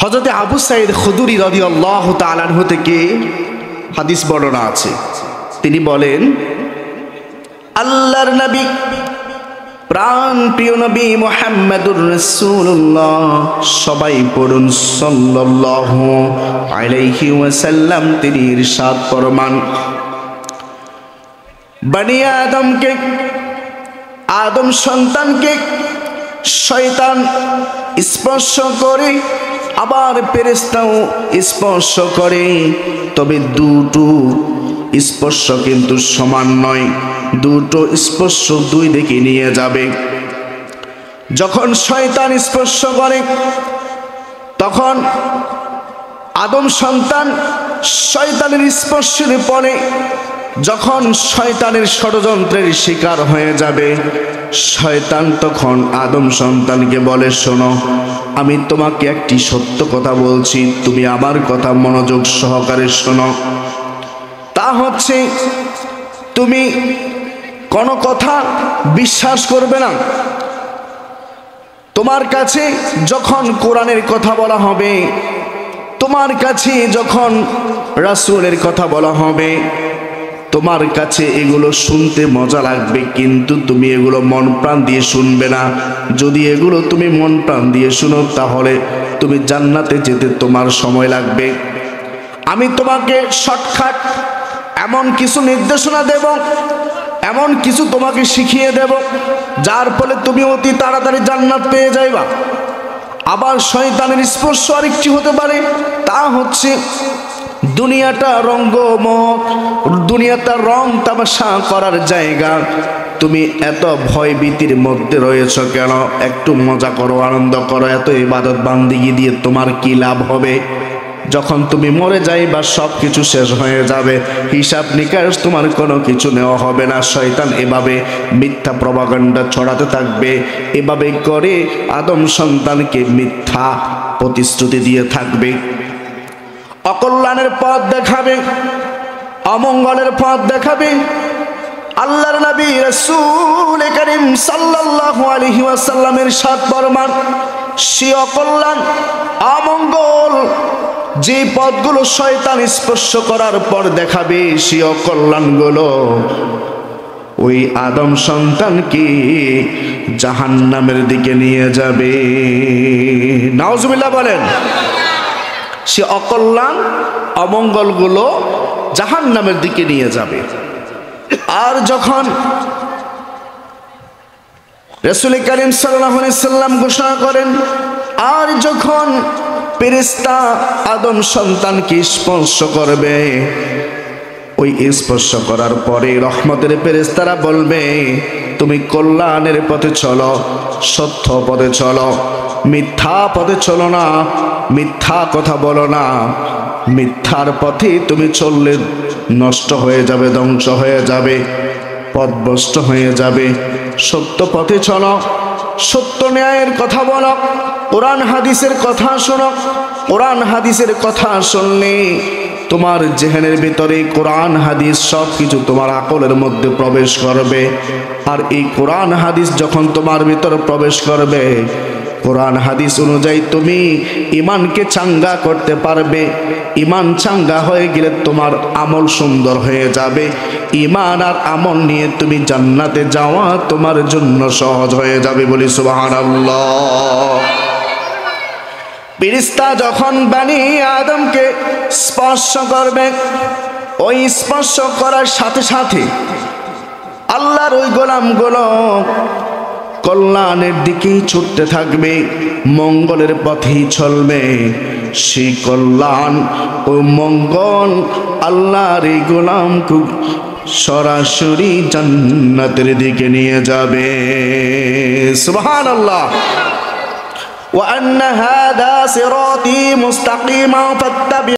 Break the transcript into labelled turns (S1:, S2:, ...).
S1: হযরত আবু সাঈদ খুদরি রাদিয়াল্লাহু তাআলা আনহু থেকে হাদিস বর্ণনা আছে, তিনি বলেন, আল্লাহর নবী প্রাণ প্রিয় নবী মুহাম্মদুর রাসূলুল্লাহ, সবাই পড়ুন সাল্লাল্লাহু আলাইহি ওয়াসাল্লাম, তিনি ইরশাদ ফরমান, বনি আদমকে, আদম সন্তানকে শয়তান স্পর্শ করে, আবার ফেরেশতাও স্পর্শ করে, তবে দুটো স্পর্শ কিন্তু সমান নয়, দুটো স্পর্শ দুই দিকে নিয়ে যাবে। যখন শয়তান স্পর্শ করে তখন আদম সন্তান শয়তানের স্পর্শের পরে যখন শয়তানের ষড়যন্ত্রের শিকার হয়ে যাবে, শয়তান তখন আদম সন্তানকে বলে, শোনো, আমি তোমাকে একটি সত্য কথা বলছি, তুমি আমার কথা মনোযোগ সহকারে শোনো। তা হচ্ছে, তুমি কোনো কথা বিশ্বাস করবে না। তোমার কাছে যখন কোরআনের কথা বলা হবে, তোমার কাছে যখন রাসূলের কথা বলা হবে, তোমার কাছে এগুলো শুনতে মজা লাগবে, কিন্তু তুমি এগুলো মন প্রাণ দিয়ে শুনবে না। যদি এগুলো তুমি মন প্রাণ দিয়ে শুনো, তাহলে তুমি জান্নাতে যেতে তোমার সময় লাগবে। আমি তোমাকে শর্টকাট এমন কিছু নির্দেশনা দেব, এমন কিছু তোমাকে শিখিয়ে দেব, যার ফলে তুমি অতি তাড়াতাড়ি জান্নাত পেয়ে যাইবা। আবার শয়তানের স্পর্শ আরেকটি হতে পারে, তা হচ্ছে দুনিয়াটা রঙ্গমহল, দুনিয়াটা রং তামাশা করার জায়গা। তুমি এত ভয় ভীতির মধ্যে রয়েছ কেন? একটু মজা করো, আনন্দ করো। এত ইবাদত বান্দিগি দিয়ে তোমার কি লাভ হবে? যখন তুমি মরে যাইবা, সব কিছু শেষ হয়ে যাবে, হিসাব নিকাশ তোমার কোনো কিছু নেওয়া হবে না। শয়তান এভাবে মিথ্যা প্রপাগান্ডা ছড়াতে থাকবে, এভাবে করে আদম সন্তানকে মিথ্যা প্রতিশ্রুতি দিয়ে থাকবে, অকল্যাণের পথ দেখাবে, অমঙ্গলের পথ দেখাবে। আল্লাহর নবী রাসূল করিম সাল্লাল্লাহু আলাইহি ওয়াসাল্লামের ইরশাদ ফরমান, সে অকল্যাণ, অমঙ্গল যে পথগুলো শয়তান স্পর্শ করার পর দেখাবে, সে অকল্যাণগুলো ওই আদম সন্তানকে জাহান্নামের দিকে নিয়ে যাবে। নাউজুবিল্লাহ বলেন। সে অকল্যাণ, অমঙ্গলগুলো জাহান্নামের দিকে নিয়ে যাবে। আর যখন রাসূল করিম সাল্লাল্লাহু আলাইহি সাল্লাম ঘোষণা করেন, আর যখন ফেরেশতা আদম সন্তানকে স্পর্শ করবে, ওই স্পর্শ করার পরে রহমতের ফেরেশতারা বলবে, তুমি কল্যাণের পথে চলো, সত্য পথে চলো, মিথ্যা পথে চলো না, মিথ্যা কথা বলো না। মিথ্যার পথে তুমি চললে নষ্ট হয়ে যাবে, ধ্বংস হয়ে যাবে, পথভ্রষ্ট হয়ে যাবে। সত্য পথে চলো, সত্য ন্যায়ের কথা বলো, কোরআন হাদিসের কথা শোনো। কোরআন হাদিসের কথা শুনলে তোমার জেহেনের ভিতরে কোরআন হাদিস সব কিছু তোমার আকলের মধ্যে প্রবেশ করবে। আর এই কোরআন হাদিস যখন তোমার ভিতরে প্রবেশ করবে, কোরআন হাদিস অনুযায়ী তুমি ইমানকে চাঙ্গা করতে পারবে। ইমান চাঙ্গা হয়ে গেলে তোমার আমল সুন্দর হয়ে যাবে। ইমান আর আমল নিয়ে তুমি জান্নাতে যাওয়া তোমার জন্য সহজ হয়ে যাবে। বলি সুবহানাল্লাহ। ফেরেশতা যখন বনি আদমকে স্পর্শ করবে, ওই স্পর্শ করার সাথে সাথে আল্লাহর ওই গোলামগুলো কল্যাণের দিকেই ছুটতে থাকবে, মঙ্গলের পথেই চলবে। সেই কল্যাণ ও মঙ্গল আল্লাহর এই গোলামকে সরাসরি জান্নাতের দিকে নিয়ে যাবে। সুবহানাল্লাহ। ওয়া আন্না হাযা সিরাতী মুস্তাকিমা ফাত্তাবি